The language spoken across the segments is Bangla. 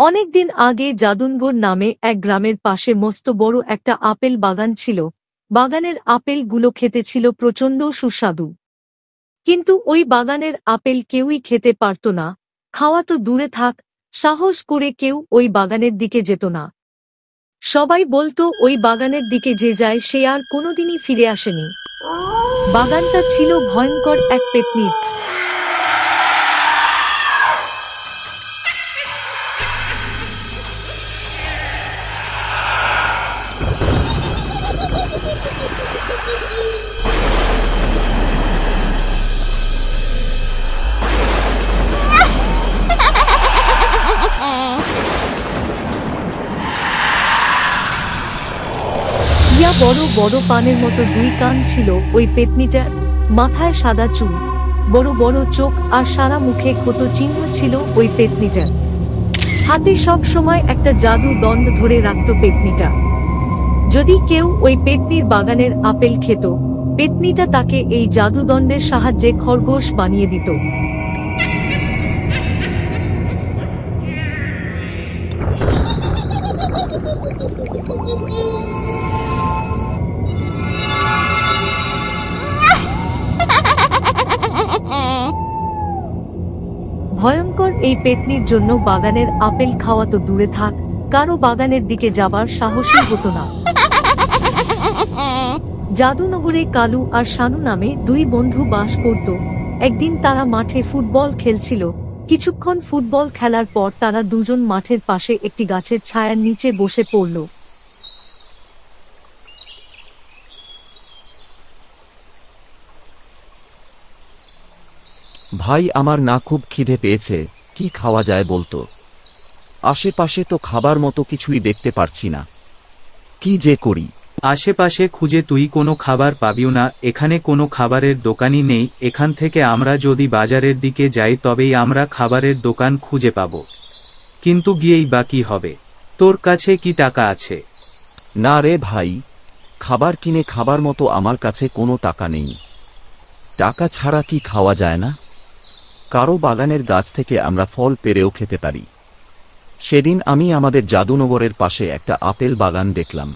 অনেকদিন আগে জাদুনগর নামে এক গ্রামের পাশে মস্ত বড় একটা আপেল বাগান ছিল। বাগানের আপেলগুলো খেতে ছিল প্রচণ্ড সুস্বাদু। কিন্তু ওই বাগানের আপেল কেউই খেতে পারত না, খাওয়া তো দূরে থাক, সাহস করে কেউ ওই বাগানের দিকে যেত না। সবাই বলতো ওই বাগানের দিকে যে যায় সে আর কোনোদিনই ফিরে আসেনি। বাগানটা ছিল ভয়ঙ্কর এক পেত্নীর। ইয়া বড় বড় পানের মতো দুই কান ছিল ওই পেত্নীটার, মাথায় সাদা চুল, বড় বড় চোখ আর সারা মুখে ক্ষত চিহ্ন ছিল ওই পেত্নীটার। হাতে সব সময় একটা জাদু দণ্ড ধরে রাখত পেত্নীটা। যদি কেউ ওই পেত্নীর বাগানের আপেল খেত, পেত্নীটা তাকে এই জাদুদণ্ডের সাহায্যে খরগোশ বানিয়ে দিত। ভয়ঙ্কর এই পেত্নীর জন্য বাগানের আপেল খাওয়া তো দূরে থাক, কারো বাগানের দিকে যাবার সাহসই হতো না। জাদুনগরে কালু আর শানু নামে দুই বন্ধু বাস করত। একদিন তারা মাঠে ফুটবল খেলছিল। কিছুক্ষণ ফুটবল খেলার পর তারা দুজন মাঠের পাশে একটি গাছের ছায়ার নিচে বসে পড়ল। ভাই, আমার না খুব খিদে পেয়েছে, কি খাওয়া যায় বলতো? আশেপাশে তো খাবার মতো কিছুই দেখতে পারছি না, কি যে করি। আশেপাশে খুঁজে তুই কোনো খাবার পাবিও না, এখানে কোনো খাবারের দোকানই নেই। এখান থেকে আমরা যদি বাজারের দিকে যাই তবেই আমরা খাবারের দোকান খুঁজে পাব। কিন্তু গিয়েই বা কি হবে? তোর কাছে কি টাকা আছে? না রে ভাই, খাবার কিনে খাবার মতো আমার কাছে কোনো টাকা নেই। টাকা ছাড়া কি খাওয়া যায় না? কারো বাগানের গাছ থেকে আমরা ফল পেড়েও খেতে পারি। সেদিন আমি আমাদের জাদুনগরের পাশে একটা আপেল বাগান দেখলাম।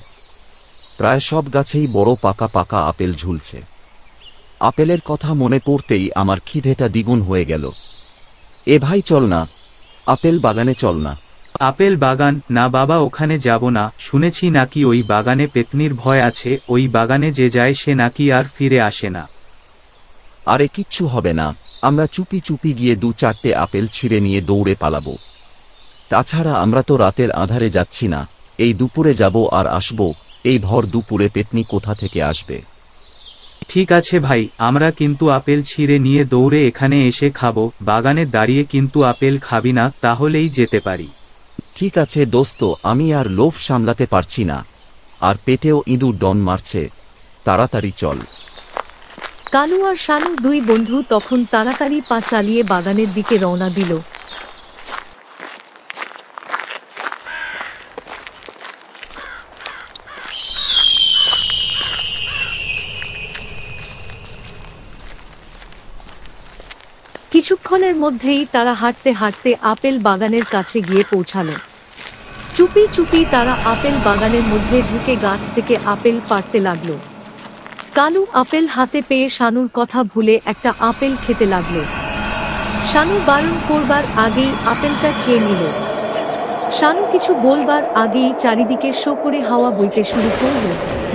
প্রায় সব গাছেই বড় পাকা পাকা আপেল ঝুলছে। আপেলের কথা মনে পড়তেই আমার খিদেটা দ্বিগুণ হয়ে গেল। এ ভাই, চল না, আপেল বাগানে চল না। আপেল বাগান? না বাবা, ওখানে যাব না। শুনেছি নাকি ওই বাগানে পেত্নীর ভয় আছে, ওই বাগানে যে যায় সে নাকি আর ফিরে আসে না। আরে কিচ্ছু হবে না, আমরা চুপি চুপি গিয়ে 2-4টে আপেল ছিঁড়ে নিয়ে দৌড়ে পালাবো। তাছাড়া আমরা তো রাতের আঁধারে যাচ্ছি না, এই দুপুরে যাব আর আসব। এই ভর দুপুরে পেত্নী কোথা থেকে আসবে? ঠিক আছে ভাই, আমরা কিন্তু আপেল ছিঁড়ে নিয়ে দৌড়ে এখানে এসে খাবো। বাগানে দাঁড়িয়ে কিন্তু আপেল খাবি না, তাহলেই যেতে পারি। ঠিক আছে দোস্ত, আমি আর লোভ সামলাতে পারছি না, আর পেটেও ইঁদুর ডন মারছে, তাড়াতাড়ি চল। কালু আর শানু দুই বন্ধু তখন তাড়াতাড়ি পা চালিয়ে বাগানের দিকে রওনা দিল। কিছুক্ষণের মধ্যেই তারা হাঁটতে হাঁটতে আপেল বাগানের কাছে গিয়ে পৌঁছালো। চুপি চুপি তারা আপেল বাগানের মধ্যে ঢুকে গাছ থেকে আপেল পাড়তে লাগলো। কালু আপেল হাতে পেয়ে শানুর কথা ভুলে একটা আপেল খেতে লাগলো। শানু বারণ করবার আগেই আপেলটা খেয়ে নিল। শানু কিছু বলবার আগেই চারিদিকে শো করে হাওয়া বইতে শুরু করল।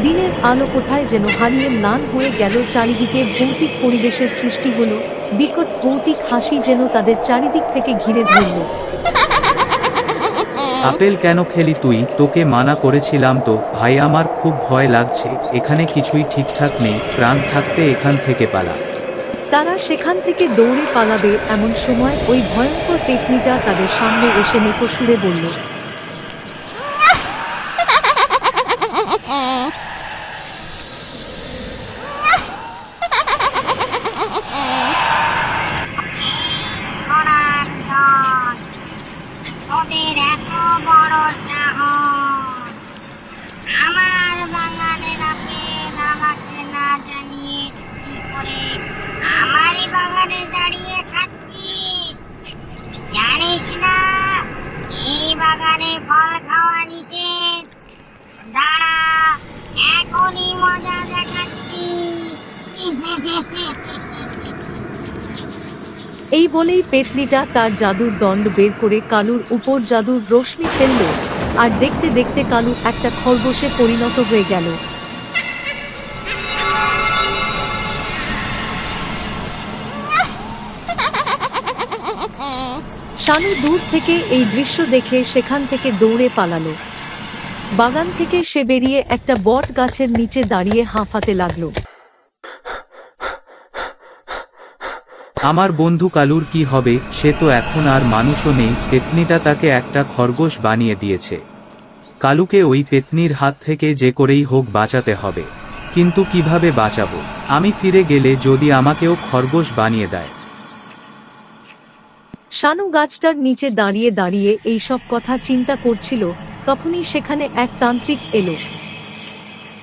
দিনের আলো কোথায় যেন হারিয়ে ম্লান হয়ে গেল। চারিদিকে ভৌতিক পরিবেশের সৃষ্টি হলো। বিকট ভৌতিক হাসি যেন তাদের চারিদিক থেকে ঘিরে ধরল। আপেল কেন খেলি তুই? তোকে মানা করেছিলাম তো। ভাই, আমার খুব ভয় লাগছে, এখানে কিছুই ঠিকঠাক নেই। প্রাণ থাকতে এখান থেকে পালা। তারা সেখান থেকে দৌড়ে পালাবে এমন সময় ওই ভয়ঙ্কর পেত্নীটা তাদের সামনে এসে নেকো সুরে বলল, ওদের এত বড় সাহস! আমার বাগানের আপেল আমাকে না জানিয়ে চুরি করে আমারই বাগানে দাঁড়িয়ে খাচ্ছিস? জানিস না এই এই বলেই পেতনিটা তার জাদুর দণ্ড বের করে কালুর উপর জাদুর রশ্মি ফেলল, আর দেখতে দেখতে কালু একটা খরগোশে পরিণত হয়ে গেল। শানু দূর থেকে এই দৃশ্য দেখে সেখান থেকে দৌড়ে পালালো। বাগান থেকে সে বেরিয়ে একটা বট গাছের নিচে দাঁড়িয়ে হাঁফাতে লাগলো। আমার বন্ধু কালুর কি হবে? সে তো এখন আর মানুষও নেই। পেতনিটা তাকে একটা খরগোশ বানিয়ে দিয়েছে। কালুকে ওই পেতনির হাত থেকে যে করেই হোক বাঁচাতে হবে। কিন্তু কিভাবে বাঁচাবো? আমি ফিরে গেলে যদি আমাকেও খরগোশ বানিয়ে দেয়। শানু গাছটার নিচে দাঁড়িয়ে দাঁড়িয়ে এই সব কথা চিন্তা করছিল। তখনই সেখানে এক তান্ত্রিক এলো।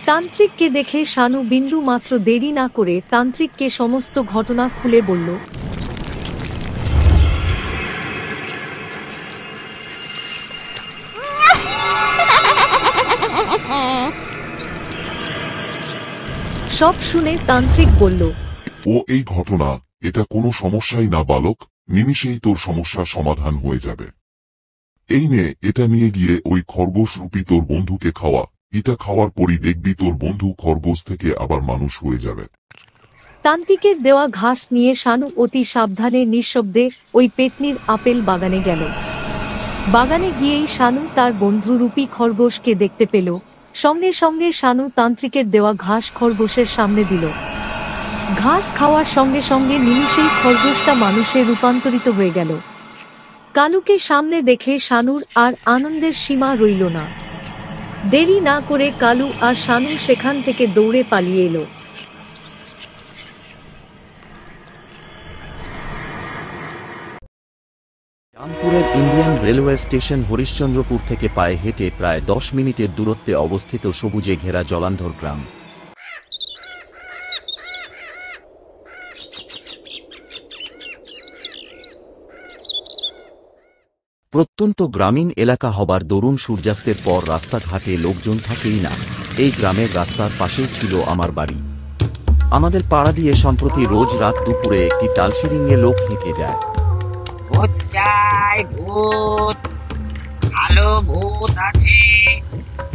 তান্ত্রিককে দেখে শানু বিন্দু মাত্র দেরি না করে তান্ত্রিককে সমস্ত ঘটনা খুলে বলল। সব শুনে তান্ত্রিক বলল, ও এই ঘটনা, এটা কোনো সমস্যাই না বালক, নিমিষেই তোর সমস্যার সমাধান হয়ে যাবে। এই নে, এটা নিয়ে গিয়ে ওই খরগোশ রূপী তোর বন্ধুকে খাওয়া। এটা খাওয়ার পরই দেখবি তোর বন্ধু খরগোশ থেকে আবার মানুষ হয়ে যাবে। তান্ত্রিকের দেওয়া ঘাস নিয়ে শানু অতি সাবধানে নিঃশব্দে ওই পেতনির আপেল বাগানে গেল। বাগানে গিয়েই শানু তার বন্ধু রূপী খরগোশকে দেখতে পেল। সঙ্গে সঙ্গে শানু তান্ত্রিকের দেওয়া ঘাস খরগোশের সামনে দিল। ঘাস খাওয়ার সঙ্গে সঙ্গে নিমিষেই খরগোশটা মানুষে রূপান্তরিত হয়ে গেল। কালুকে সামনে দেখে শানুর আর আনন্দের সীমা রইল না। দেরি না করে কালু আর শানু সেখান থেকে দৌড়ে পালিয়ে এলো। কানপুরের ইন্ডিয়ান রেলওয়ে স্টেশন হরিশ্চন্দ্রপুর থেকে পায়ে হেঁটে প্রায় 10 মিনিটের দূরত্বে অবস্থিত সবুজে ঘেরা জলান্ধর গ্রাম। প্রত্যন্ত গ্রামীণ এলাকা হবার দরুন সূর্যাস্তের পর রাস্তাঘাটে লোকজন থাকেই না। এই গ্রামের রাস্তার পাশেই ছিল আমার বাড়ি। আমাদের পাড়া দিয়ে সম্প্রতি রোজ রাত দুপুরে একটি তালশিরিংয়ে লোক হেঁটে যায়। ভূত চাই, ভূত, ভালো ভূত আছে,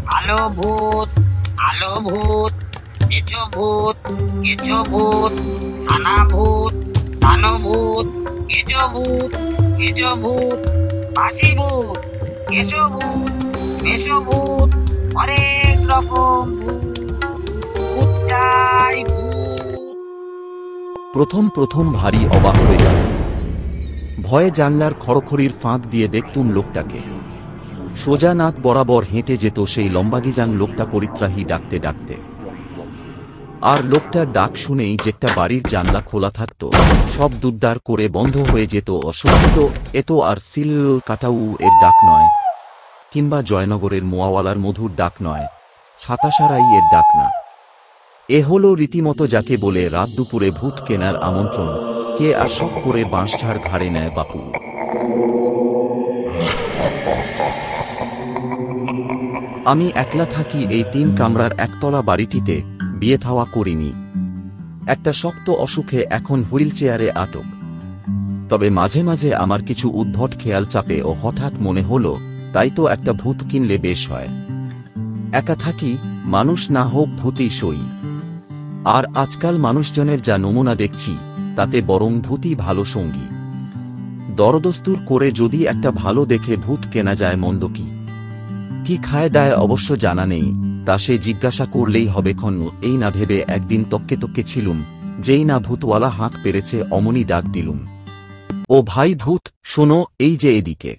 ভালো ভূত, ভালো ভূত, মেছো ভূত, কেঁচো ভূত, থানা ভূত, থানো ভূত, কেঁচো ভূত, কেঁচো ভূত, বাসি ভূত, কেঁচো ভূত, মেছো ভূত, অনেক রকম ভূত। ভূত চাই, ভূত। প্রথম প্রথম ভারী অবাক হয়েছে। ভয়ে জানলার খড়খড়ির ফাঁক দিয়ে দেখতুম লোকটাকে। সোজা নাক বরাবর হেঁটে যেত সেই লম্বাগিজান লোকটা পরিত্রাহী ডাকতে ডাকতে। আর লোকটার ডাক শুনেই যেটা বাড়ির জানলা খোলা থাকত সব দুদ্দার করে বন্ধ হয়ে যেত। অশোকিত এত আর সিল কাটাউ এর ডাক নয়, কিংবা জয়নগরের মোয়াওয়ালার মধুর ডাক নয়, ছাতাসারাই এর ডাক না। এ হলো রীতিমতো যাকে বলে রাত দুপুরে ভূত কেনার আমন্ত্রণ। কে আর শখ করে বাঁশঝাড় ঘাড়ে নেয় বাপু। আমি একলা থাকি এই 3 কামরার একতলা বাড়িটিতে। বিয়ে থাওয়া করিনি। একটা শক্ত অসুখে এখন হুইল চেয়ারে আটক। তবে মাঝে মাঝে আমার কিছু উদ্ভট খেয়াল চাপে ও হঠাৎ মনে হলো তাই তো একটা ভূত কিনলে বেশ হয়। একা থাকি, মানুষ না হোক ভূতই সই। আর আজকাল মানুষজনের যা নমুনা দেখছি তাতে বরং ভূতই ভালো সঙ্গী। দরদস্তুর করে যদি একটা ভালো দেখে ভূত কেনা যায় মন্দ কি? কি খায় দায় অবশ্য জানা নেই, তা সে জিজ্ঞাসা করলেই হবে ক্ষণ। এই না ভেবে একদিন তক্কে তক্কে ছিলুম, যেই না ভূতওয়ালা হাঁক পেরেছে অমনি ডাক দিলুম, ও ভাই ভূত শোনো, এই যে এদিকে।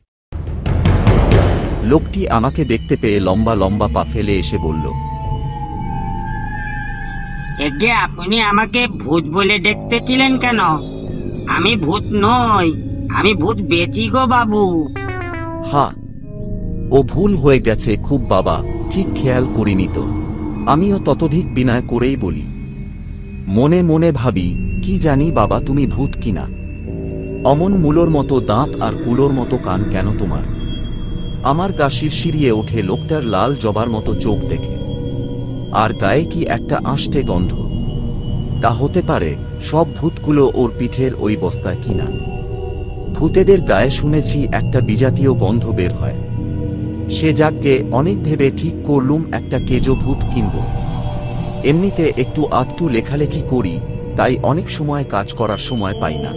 লোকটি আমাকে দেখতে পেয়ে লম্বা লম্বা পা ফেলে এসে বলল, এগে আপনি আমাকে ভূত বলে দেখতেছিলেন কেন? আমি ভূত নই, আমি ভূত বেচি গো বাবু। হা, ও ভুল হয়ে গেছে খুব বাবা, ঠিক খেয়াল করিনি তো। আমিও ততোধিক বিনয় করেই বলি। মনে মনে ভাবি, কি জানি বাবা তুমি ভূত কিনা। অমন মূলোর মতো দাঁত আর কুলোর মতো কান কেন তোমার? আমার গা শিরশিরিয়ে ওঠে লোকটার লাল জবার মতো চোখ দেখে। আর গায়ে কি একটা আষ্টে গন্ধ। তা হতে পারে সব ভূতগুলো ওর পিঠের ওই বস্তায় কিনা। ভূতেদের গায়ে শুনেছি একটা বিজাতীয় গন্ধ বের হয়। সে যাকে অনেক ভেবে ঠিক করলুম একটা কেজো ভূত কিনব। এমনিতে একটু আধটু লেখালেখি করি, তাই অনেক সময় কাজ করার সময় পাই না।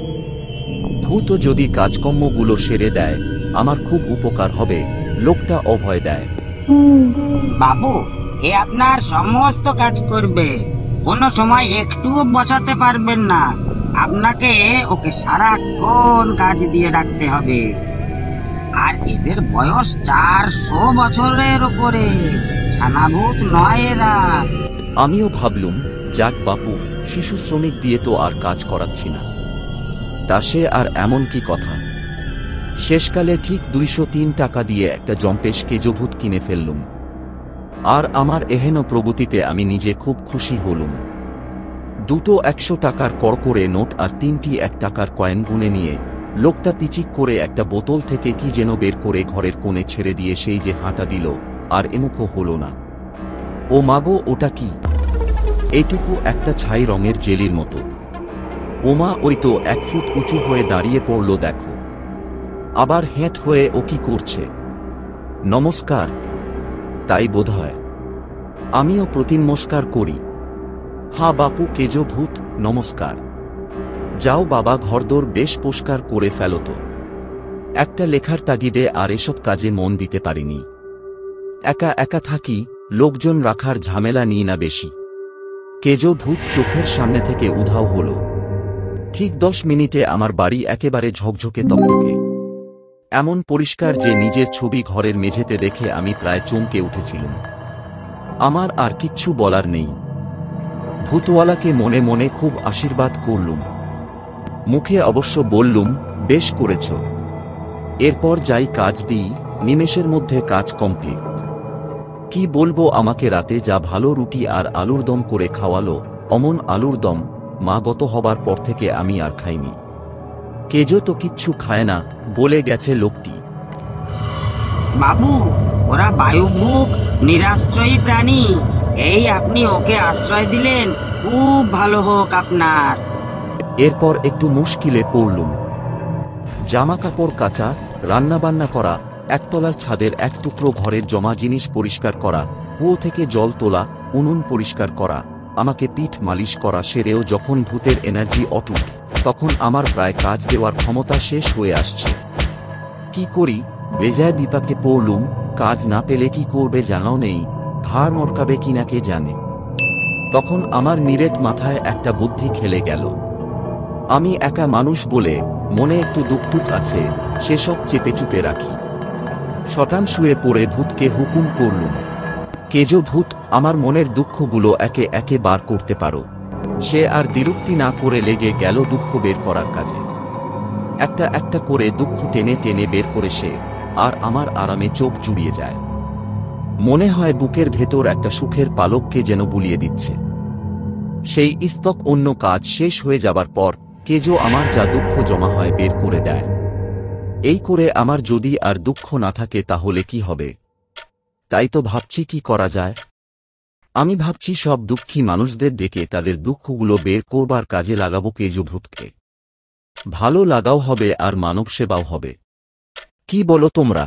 ভূত যদি কাজকর্মগুলো সেরে দেয় আমার খুব উপকার হবে, লোকটা অভয় দেয়। বাবু, এ আপনার সমস্ত কাজ করবে, কোনো সময় একটুও বসাতে পারবেন না। আপনাকে ওকে সারাক্ষণ কাজ দিয়ে রাখতে হবে। আর এদের বয়স 400 বছরের উপরে, ছানাভূত নয় এরা। আমিও ভাবলুম, যাক বাপু, শিশু শ্রমিক দিয়ে তো আর কাজ করাচ্ছি না, তা সে আর এমন কি কথা। শেষকালে ঠিক 203 টাকা দিয়ে একটা জম্পেশ কেজোভূত কিনে ফেললুম। আর আমার এহেন প্রগতিতে আমি নিজে খুব খুশি হলুম। দুটো 100 টাকার করকরে নোট আর 3টি 1 টাকার কয়েন গুনে নিয়ে লোকটা পিচিক করে একটা বোতল থেকে কি যেন বের করে ঘরের কোণে ছেড়ে দিয়ে সেই যে হাঁটা দিল, আর এমুখো হল না। ও মাগো, ওটা কি? এইটুকু একটা ছাই রঙের জেলির মতো। ওমা, ওই তো 1 ফুট উঁচু হয়ে দাঁড়িয়ে পড়ল, দেখো। আবার হেঁট হয়ে ও কি করছে? নমস্কার, তাই বোধহয়। আমিও প্রতিনমস্কার করি। হা বাপু কেজো ভূত, নমস্কার। যাও বাবা, ঘরদোর বেশ পরিষ্কার করে ফেলো তো। একটা লেখার তাগিদে আর এসব কাজে মন দিতে পারিনি। একা একা থাকি, লোকজন রাখার ঝামেলা নিই না বেশি। কেজো ভূত চোখের সামনে থেকে উধাও হল। ঠিক 10 মিনিটে আমার বাড়ি একেবারে ঝকঝকে তকতকে, এমন পরিষ্কার যে নিজের ছবি ঘরের মেঝেতে দেখে আমি প্রায় চমকে উঠেছিলাম। আমার আর কিচ্ছু বলার নেই। ভূতওয়ালাকে মনে মনে খুব আশীর্বাদ করলুম, মুখে অবশ্য বললুম, বেশ করেছ। এরপর যাই কাজ দিই, নিমেষের মধ্যে কাজ কমপ্লিট। কি বলবো, আমাকে রাতে যা ভালো রুটি আর আলুর দম করে খাওয়ালো, অমন আলুর দম মা গত হবার পর থেকে আমি আর খাইনি। কেজো তো কিচ্ছু খায় না বলে গেছে লোকটি। বাবু, ওরা বায়ুভূক নিরাশ্রয়ী প্রাণী। এই আপনি ওকে আশ্রয় দিলেন, খুব ভালো হোক আপনার। এরপর একটু মুশকিলে পড়লুম। জামা কাপড় কাচা, রান্নাবান্না করা, একতলার ছাদের এক টুকরো ঘরের জমা জিনিস পরিষ্কার করা, কুয়ো থেকে জল তোলা, উনুন পরিষ্কার করা, আমাকে পিঠ মালিশ করা সেরেও যখন ভূতের এনার্জি অটুট, তখন আমার প্রায় কাজ দেওয়ার ক্ষমতা শেষ হয়ে আসছে। কি করি, বেজায় বিপাকে পড়লুম। কাজ না পেলে কি করবে জানাও নেই, ঘাড় মরকাবে কিনা কে জানে। তখন আমার নিরেট মাথায় একটা বুদ্ধি খেলে গেল। আমি একা মানুষ বলে মনে একটু দুঃখ আছে, সেসব চেপে চুপে রাখি। শটান শুয়ে পড়ে ভূতকে হুকুম করলুম, কেজো ভূত, আমার মনের দুঃখগুলো একে একে বার করতে পারো। সে আর দ্বিরুক্তি না করে লেগে গেল দুঃখ বের করার কাজে। একটা একটা করে দুঃখ টেনে টেনে বের করে সে, আর আমার আরামে চোখ জুড়িয়ে যায়। মনে হয় বুকের ভেতর একটা সুখের পালককে যেন বুলিয়ে দিচ্ছে। সেই ইস্তক অন্য কাজ শেষ হয়ে যাবার পর কেজো আমার যা দুঃখ জমা হয় বের করে দেয়। এই করে আমার যদি আর দুঃখ না থাকে তাহলে কি হবে? তাই তো ভাবছি কি করা যায়। আমি ভাবছি সব দুঃখী মানুষদের ডেকে তাদের দুঃখগুলো বের করবার কাজে লাগাবো কেজো ভূতকে। ভালো লাগাও হবে আর মানব সেবাও হবে। কি বলো তোমরা?